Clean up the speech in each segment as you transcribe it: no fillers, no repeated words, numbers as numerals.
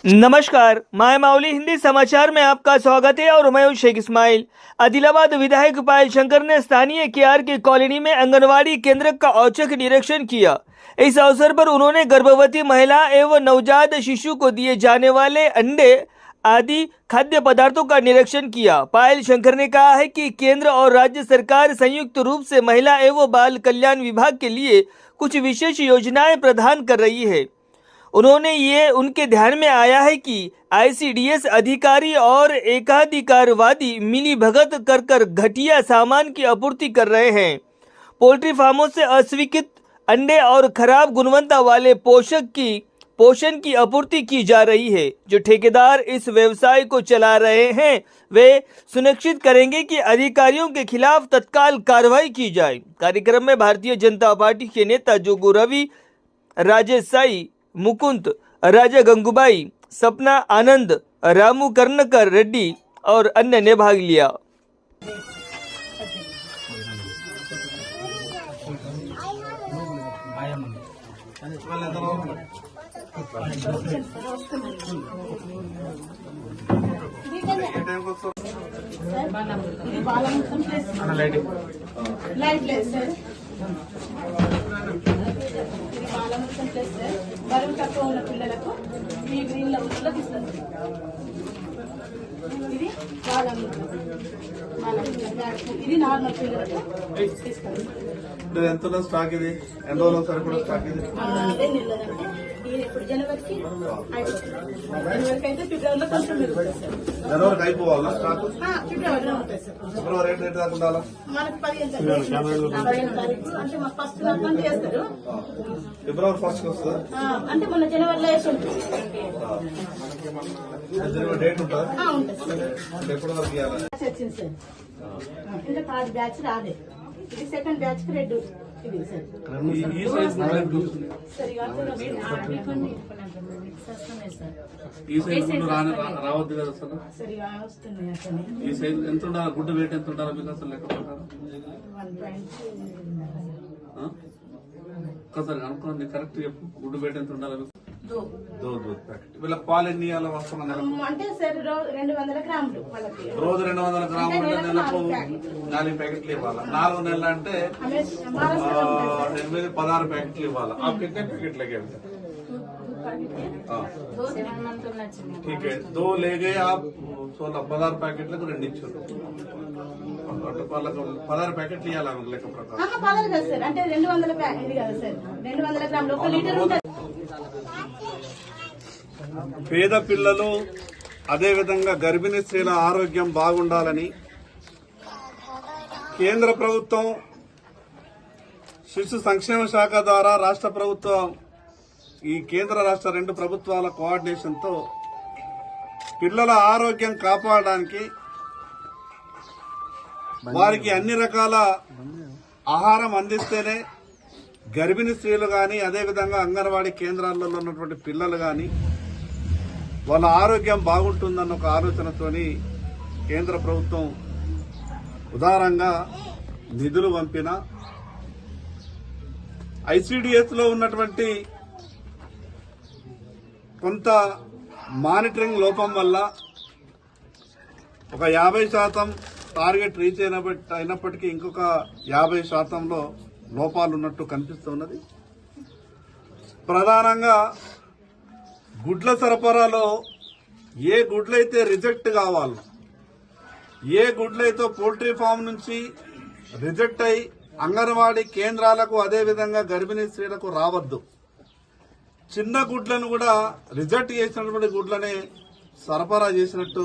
नमस्कार, मैं माउली हिंदी समाचार में आपका स्वागत है और मैं हूं शेख इस्माइल। आदिलाबाद विधायक पायल शंकर ने स्थानीय केआर की कॉलोनी में आंगनवाड़ी केंद्र का औचक निरीक्षण किया। इस अवसर पर उन्होंने गर्भवती महिला एवं नवजात शिशु को दिए जाने वाले अंडे आदि खाद्य पदार्थों का निरीक्षण किया। पायल शंकर ने कहा है कि केंद्र और राज्य सरकार संयुक्त रूप से महिला एवं बाल कल्याण विभाग के लिए कुछ विशेष योजनाएं प्रदान कर रही है। उन्होंने ये उनके ध्यान में आया है कि आईसीडीएस अधिकारी और एकाधिकारवादी मिली भगत कर घटिया सामान की आपूर्ति कर रहे हैं। पोल्ट्री फार्मों से अस्वीकृत अंडे और खराब गुणवत्ता वाले पोषण की आपूर्ति की जा रही है। जो ठेकेदार इस व्यवसाय को चला रहे हैं वे सुनिश्चित करेंगे कि अधिकारियों के खिलाफ तत्काल कार्रवाई की जाए। कार्यक्रम में भारतीय जनता पार्टी के नेता जोगू रवि, राजेश साई, मुकुंद, राजा गंगूबाई, सपना आनंद, रामू कर्णकर रेड्डी और अन्य ने भाग लिया। బరువు తక్కువ ఉన్న పిల్లలకు ఈ గ్రీన్ లెవెల్లోకి ఇస్తుంది. ఇది ఇది నార్మల్ పిల్లలకు ఇస్తుంది. ఎంత స్టాక్ ఇది? ఎన్ని రోజులు సార్ కూడా స్టాక్ ఇది? 2 నెలలంటే ఇది ఇప్పుడు జనవరికి అయితే ఫిబ్రవరిలో కొంచెం జనవరికి అయిపోవాలా స్టాక్? ఫిబ్రవరిలో ఉంటుంది సార్. ఫిబ్రవరి రేట్ దాకా ఉండాలా? మనకి 15 తారీఖు అంటే మా ఫస్ట్ పని చేస్తారు. ఫిబ్రవరి ఫస్ట్ వస్తుందా? అంటే మన జనవరిలో వేసి ఉంటుంది. జనవరి డేట్ ఉంటుందా? ఉంటుంది. ఎప్పటి వరకు ఇవ్వాలి? వచ్చింది సార్. ఇంకా 3rd బ్యాచ్ రాలే. ఇది 2nd బ్యాచ్ కి రెడ్. ఇది సార్ ఈ సైజ్ ఈ సైజ్ రావద్దు కదా అసలు. ఈ సైజ్ ఎంత ఉండాలి? గుడ్డు వెయిట్ ఎంత ఉండాలి మీకు అసలు లెక్క ప్రకారం? ఒకసారి అనుకోండి, కరెక్ట్ చెప్పు. గుడ్డు వెయిట్ ఎంత ఉండాలి? వీళ్ళకి పాలు ఎన్ని ఇవ్వాలి? వస్తున్నా అంటే సార్ 200 గ్రాములు వాళ్ళకి రోజు 200 గ్రాములు అంటే నెలకు 4 ప్యాకెట్లు ఇవ్వాలి. 4 నెలలు అంటే 8 16 ప్యాకెట్లు ఇవ్వాలి. आप कितने पैकेट लगे? ठीक है, 2 ले गए आप 16 16 ప్యాకెట్లకు 2 ఇచ్చారు. 16 ప్యాకెట్లు ఇవ్వాలి లెక్క ప్రకారం. 16 కదా సార్, అంటే 200 ప్యాకెట్ కదా సార్. 200 గ్రాములు 1 లీటర్ ఉంటుంది. పేద పిల్లలు అదేవిధంగా గర్భిణీ స్త్రీల ఆరోగ్యం బాగుండాలని కేంద్ర ప్రభుత్వం శిశు సంక్షేమ శాఖ ద్వారా రాష్ట్ర ప్రభుత్వం, ఈ కేంద్ర రాష్ట్ర 2 ప్రభుత్వాల కోఆర్డినేషన్తో పిల్లల ఆరోగ్యం కాపాడడానికి వారికి అన్ని రకాల ఆహారం అందిస్తేనే గర్భిణీ స్త్రీలు కానీ అదేవిధంగా అంగన్వాడీ కేంద్రాలలో ఉన్నటువంటి పిల్లలు కానీ వాళ్ళ ఆరోగ్యం బాగుంటుందన్న ఒక ఆలోచనతోని కేంద్ర ప్రభుత్వం ఉదారంగా నిధులు పంపిన ఐసిడిఎస్ లో ఉన్నటువంటి కొంత మానిటరింగ్ లోపం వల్ల ఒక 50% టార్గెట్ రీచ్ అయినప్పటికీ ఇంకొక 50%లో లోపాలు ఉన్నట్టు కనిపిస్తున్నది. ప్రధానంగా గుడ్ల సరఫరాలో ఏ గుడ్లైతే రిజెక్ట్ కావాలో, ఏ గుడ్లైతే పోల్ట్రీ ఫామ్ నుంచి రిజెక్ట్ అయి అంగన్వాడీ కేంద్రాలకు అదేవిధంగా గర్భిణీ స్త్రీలకు రావద్దు, చిన్న గుడ్లను కూడా రిజెక్ట్ చేసినటువంటి గుడ్లనే సరఫరా చేసినట్టు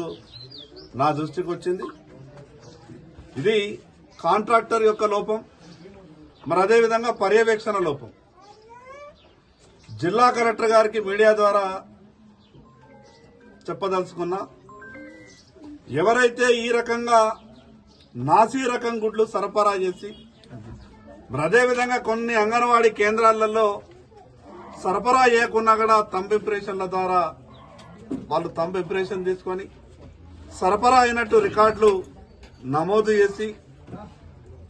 నా దృష్టికి వచ్చింది. ఇది కాంట్రాక్టర్ యొక్క లోపం, మరి అదేవిధంగా పర్యవేక్షణ లోపం. జిల్లా కలెక్టర్ గారికి మీడియా ద్వారా చెప్పదలుచుకున్నా, ఎవరైతే ఈ రకంగా నాసీ రకం గుడ్లు సరఫరా చేసి మరి అదేవిధంగా కొన్ని అంగన్వాడీ కేంద్రాలలో సరఫరా చేయకున్నా కూడా థంబ్ ఇంప్రెషన్ల ద్వారా వాళ్ళు థంబ్ ఇంప్రెషన్ తీసుకొని సరఫరా అయినట్టు రికార్డులు నమోదు చేసి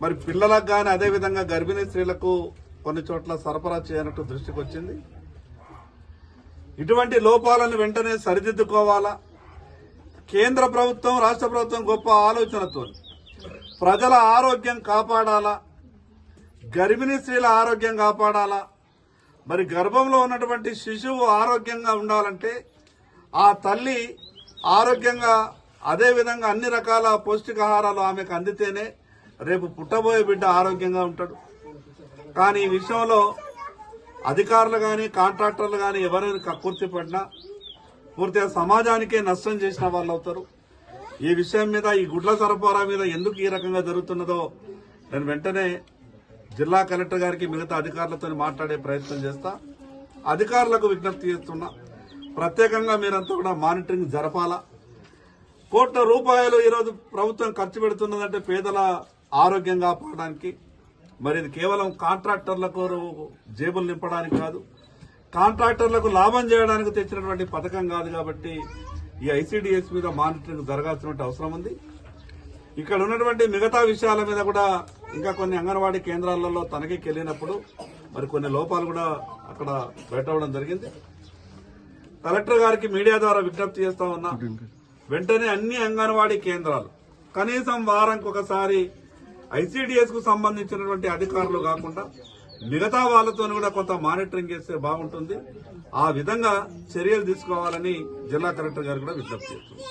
మరి పిల్లలకు కానీ అదేవిధంగా గర్భిణీ స్త్రీలకు కొన్ని చోట్ల సరఫరా చేయనట్టు దృష్టికి వచ్చింది. ఇటువంటి లోపాలను వెంటనే సరిదిద్దుకోవాలా. కేంద్ర ప్రభుత్వం రాష్ట్ర ప్రభుత్వం గొప్ప ఆలోచనతో ప్రజల ఆరోగ్యం కాపాడాలా, గర్భిణీ స్త్రీల ఆరోగ్యం కాపాడాలా. మరి గర్భంలో ఉన్నటువంటి శిశువు ఆరోగ్యంగా ఉండాలంటే ఆ తల్లి ఆరోగ్యంగా, అదేవిధంగా అన్ని రకాల పౌష్టికాహారాలు ఆమెకు అందితేనే రేపు పుట్టబోయే బిడ్డ ఆరోగ్యంగా ఉంటాడు. కానీ ఈ విషయంలో అధికారులు కానీ కాంట్రాక్టర్లు కానీ ఎవరైనా కక్కుర్తి పడినా పూర్తిగా సమాజానికే నష్టం చేసిన వాళ్ళు అవుతారు. ఈ విషయం మీద, ఈ గుడ్ల సరఫరా మీద ఎందుకు ఈ రకంగా జరుగుతున్నదో నేను వెంటనే జిల్లా కలెక్టర్ గారికి మిగతా అధికారులతో మాట్లాడే ప్రయత్నం చేస్తా. అధికారులకు విజ్ఞప్తి చేస్తున్నా, ప్రత్యేకంగా మీరంతా కూడా మానిటరింగ్ జరపాలా. కోట్ల రూపాయలు ఈరోజు ప్రభుత్వం ఖర్చు పెడుతున్నదంటే పేదల ఆరోగ్యం కాపాడడానికి. మరి ఇది కేవలం కాంట్రాక్టర్లకు జేబులు నింపడానికి కాదు, కాంట్రాక్టర్లకు లాభం చేయడానికి తెచ్చినటువంటి పథకం కాదు. కాబట్టి ఈ ఐసీడీఎస్ మీద మానిటరింగ్ జరగాల్సిన అవసరం ఉంది. ఇక్కడ ఉన్నటువంటి మిగతా విషయాల మీద కూడా ఇంకా కొన్ని అంగన్వాడీ కేంద్రాలలో తనిఖీకి వెళ్ళినప్పుడు మరి కొన్ని లోపాలు కూడా అక్కడ బయటవడం జరిగింది. కలెక్టర్ గారికి మీడియా ద్వారా విజ్ఞప్తి చేస్తా ఉన్నా, వెంటనే అన్ని అంగన్వాడీ కేంద్రాలు కనీసం వారానికి ఒకసారి ఐసీడీఎస్ కు సంబంధించినటువంటి అధికారులు కాకుండా మిగతా వాళ్ళతో కూడా కొంత మానిటరింగ్ చేస్తే బాగుంటుంది. ఆ విధంగా చర్యలు తీసుకోవాలని జిల్లా కలెక్టర్ గారు కూడా విజ్ఞప్తి చేస్తున్నారు.